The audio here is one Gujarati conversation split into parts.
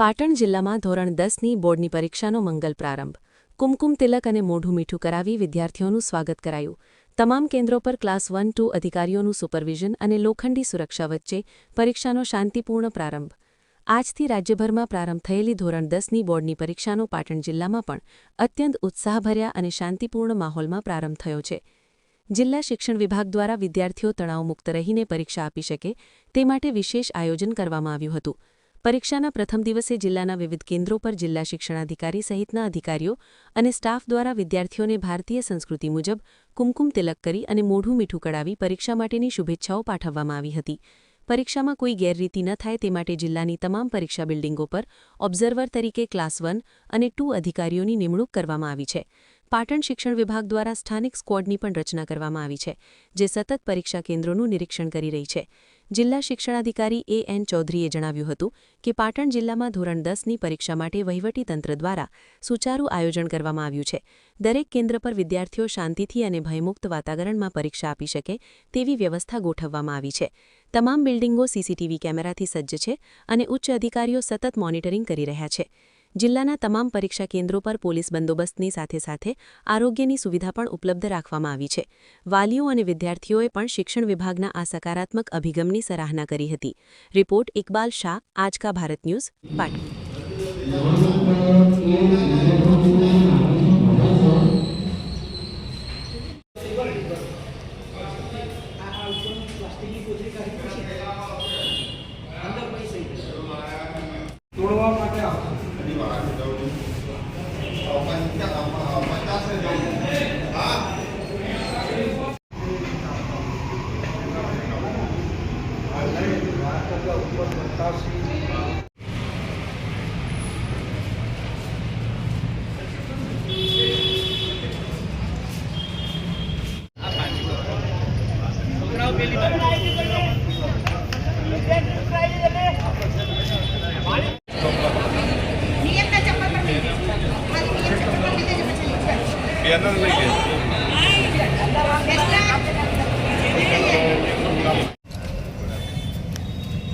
પાટણ જિલ્લામાં ધોરણ 10ની બોર્ડની પરીક્ષાનો મંગલ પ્રારંભ. કુમકુમ તિલક અને મોઢું મીઠું કરાવી વિદ્યાર્થીઓનું સ્વાગત કરાયું. તમામ કેન્દ્રો પર ક્લાસ 1-2 અધિકારીઓનું સુપરવિઝન અને લોખંડી સુરક્ષા વચ્ચે પરીક્ષાનો શાંતિપૂર્ણ પ્રારંભ. આજથી રાજ્યભરમાં પ્રારંભ થયેલી ધોરણ 10ની બોર્ડની પરીક્ષાનો પાટણ જિલ્લામાં પણ અત્યંત ઉત્સાહભર્યા અને શાંતિપૂર્ણ માહોલમાં પ્રારંભ થયો છે. જિલ્લા શિક્ષણ વિભાગ દ્વારા વિદ્યાર્થીઓ તણાવમુક્ત રહીને પરીક્ષા આપી શકે તે માટે વિશેષ આયોજન કરવામાં આવ્યું હતું. પરીક્ષાના પ્રથમ દિવસે જિલ્લાના વિવિધ કેન્દ્રો પર જિલ્લા શિક્ષણાધિકારી સહિતના અધિકારીઓ અને સ્ટાફ દ્વારા વિદ્યાર્થીઓને ભારતીય સંસ્કૃતિ મુજબ કુમકુમ તિલક કરી અને મોઢું મીઠું કરાવી પરીક્ષા માટેની શુભેચ્છાઓ પાઠવવામાં આવી હતી. પરીક્ષામાં કોઈ ગેરરીતિ ન થાય તે માટે જિલ્લાની તમામ પરીક્ષા બિલ્ડિંગો પર ઓબ્ઝર્વર તરીકે ક્લાસ 1 અને 2 અધિકારીઓની નિમણૂક કરવામાં આવી છે. પાટણ શિક્ષણ વિભાગ દ્વારા સ્થાનિક સ્ક્વોડની પણ રચના કરવામાં આવી છે, જે સતત પરીક્ષા કેન્દ્રોનું નિરીક્ષણ કરી રહી છે. જિલ્લા શિક્ષણાધિકારી A.N. ચૌધરીએ જણાવ્યું હતું કે પાટણ જિલ્લામાં ધોરણ 10ની પરીક્ષા માટે વહીવટીતંત્ર દ્વારા સુચારું આયોજન કરવામાં આવ્યું છે. દરેક કેન્દ્ર પર વિદ્યાર્થીઓ શાંતિથી અને ભયમુક્ત વાતાવરણમાં પરીક્ષા આપી શકે તેવી વ્યવસ્થા ગોઠવવામાં આવી છે. તમામ બિલ્ડિંગો CCTV કેમેરાથી સજ્જ છે અને ઉચ્ચ અધિકારીઓ સતત મોનિટરિંગ કરી રહ્યા છે. જિલ્લાના તમામ પરીક્ષા કેન્દ્રો પર પોલીસ બંદોબસ્તની સાથે સાથે આરોગ્યની સુવિધા પણ ઉપલબ્ધ રાખવામાં આવી છે. વાલીઓ અને વિદ્યાર્થીઓએ પણ શિક્ષણ વિભાગના આ સકારાત્મક અભિગમની સરાહના કરી હતી. રિપોર્ટ ઇકબાલ શાહ, આજ કા ભારત ન્યૂઝ, પાટણ.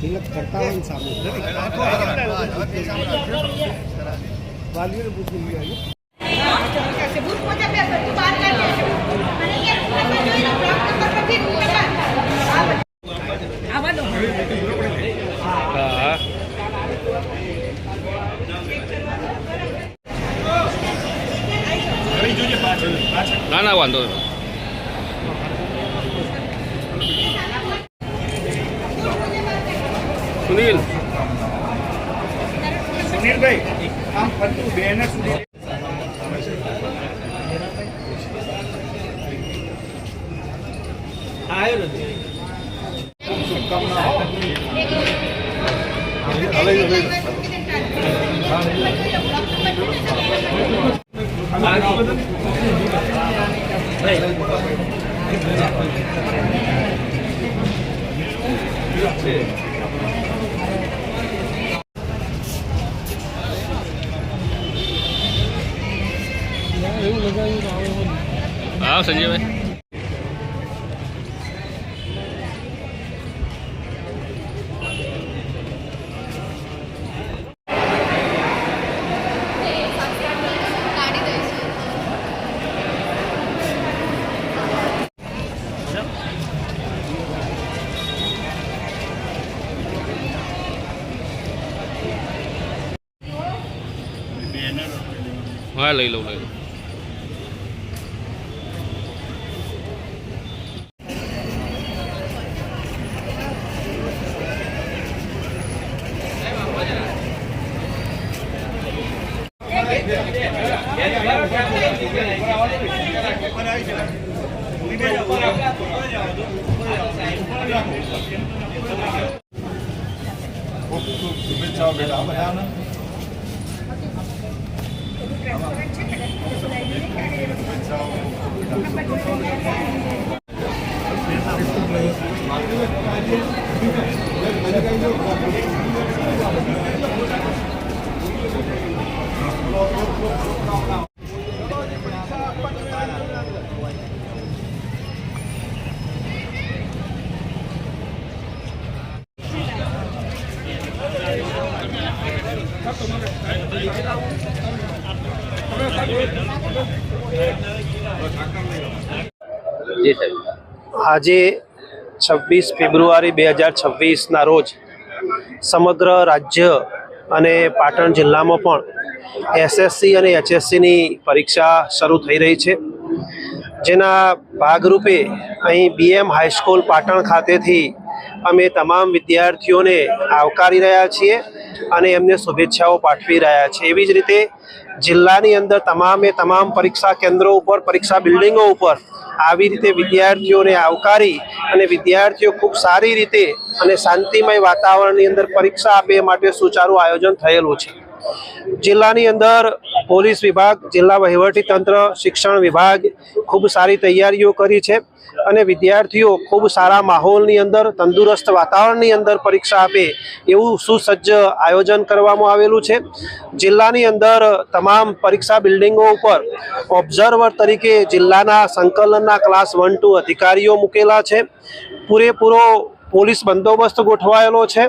तिलक करता हुआ इंसान वालियों बुद्धि लिया ના વાંધો सुनील भाई काम करते बैनर सुनील आयो हाँ संजय भाई हाँ लई लो शुभेच्छा बेटा જી સાહેબ. આજે 26 ફેબ્રુઆરી 2026ના રોજ સમગ્ર રાજ્ય અને પાટણ જિલ્લામાં પણ એસએસસી અને એચએસસીની પરીક્ષા શરૂ થઈ રહી છે, જેના ભાગરૂપે અહીં બીએમ હાઈસ્કૂલ પાટણ ખાતેથી અમે તમામ વિદ્યાર્થીઓને આવકારી રહ્યા છીએ અને એમને શુભેચ્છાઓ પાઠવી રહ્યા છીએ. એવી જ રીતે જિલ્લાની અંદર તમામ પરીક્ષા કેન્દ્રો ઉપર, પરીક્ષા બિલ્ડિંગો ઉપર આવી રીતે વિદ્યાર્થીઓને આવકારી અને વિદ્યાર્થીઓ ખૂબ સારી રીતે અને શાંતિમય વાતાવરણની અંદર પરીક્ષા આપે એ માટે સુચારું આયોજન થયેલું છે. જિલ્લાની અંદર પોલીસ વિભાગ, જિલ્લા વહીવટીતંત્ર, શિક્ષણ વિભાગ ખૂબ સારી તૈયારીઓ કરી છે અને વિદ્યાર્થીઓ ખૂબ સારા માહોલની અંદર, તંદુરસ્ત વાતાવરણની અંદર પરીક્ષા આપે એવું સુસજ્જ આયોજન કરવામાં આવેલું છે. જિલ્લાની અંદર તમામ પરીક્ષા બિલ્ડિંગો ઉપર ઓબ્ઝર્વર તરીકે જિલ્લાના સંકલનના ક્લાસ 1-2 અધિકારીઓ મૂકેલા છે. પૂરેપૂરો પોલીસ બંદોબસ્ત ગોઠવાયેલો છે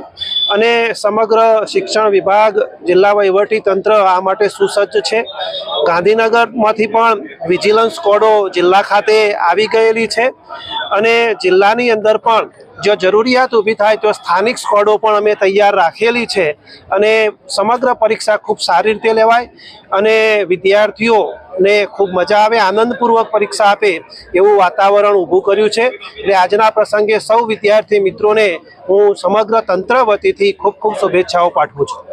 અને સમગ્ર શિક્ષણ વિભાગ, જિલ્લા વહીવટી તંત્ર આ માટે સુસજ્જ છે. ગાંધીનગરમાંથી પણ વિજિલન્સ સ્ક્વોડો જિલ્લા ખાતે આવી ગયેલી છે અને જિલ્લાની અંદર પણ જો જરૂરિયાત ઊભી થાય તો સ્થાનિક સ્ક્વોડો પણ અમે તૈયાર રાખેલી છે અને સમગ્ર પરીક્ષા ખૂબ સારી રીતે લેવાય અને વિદ્યાર્થીઓને ખૂબ મજા આવે, આનંદપૂર્વક પરીક્ષા આપે એવું વાતાવરણ ઊભું કર્યું છે. એટલે આજના પ્રસંગે સૌ વિદ્યાર્થી મિત્રોને હું સમગ્ર તંત્ર વતીથી ખૂબ શુભેચ્છાઓ પાઠવું છું.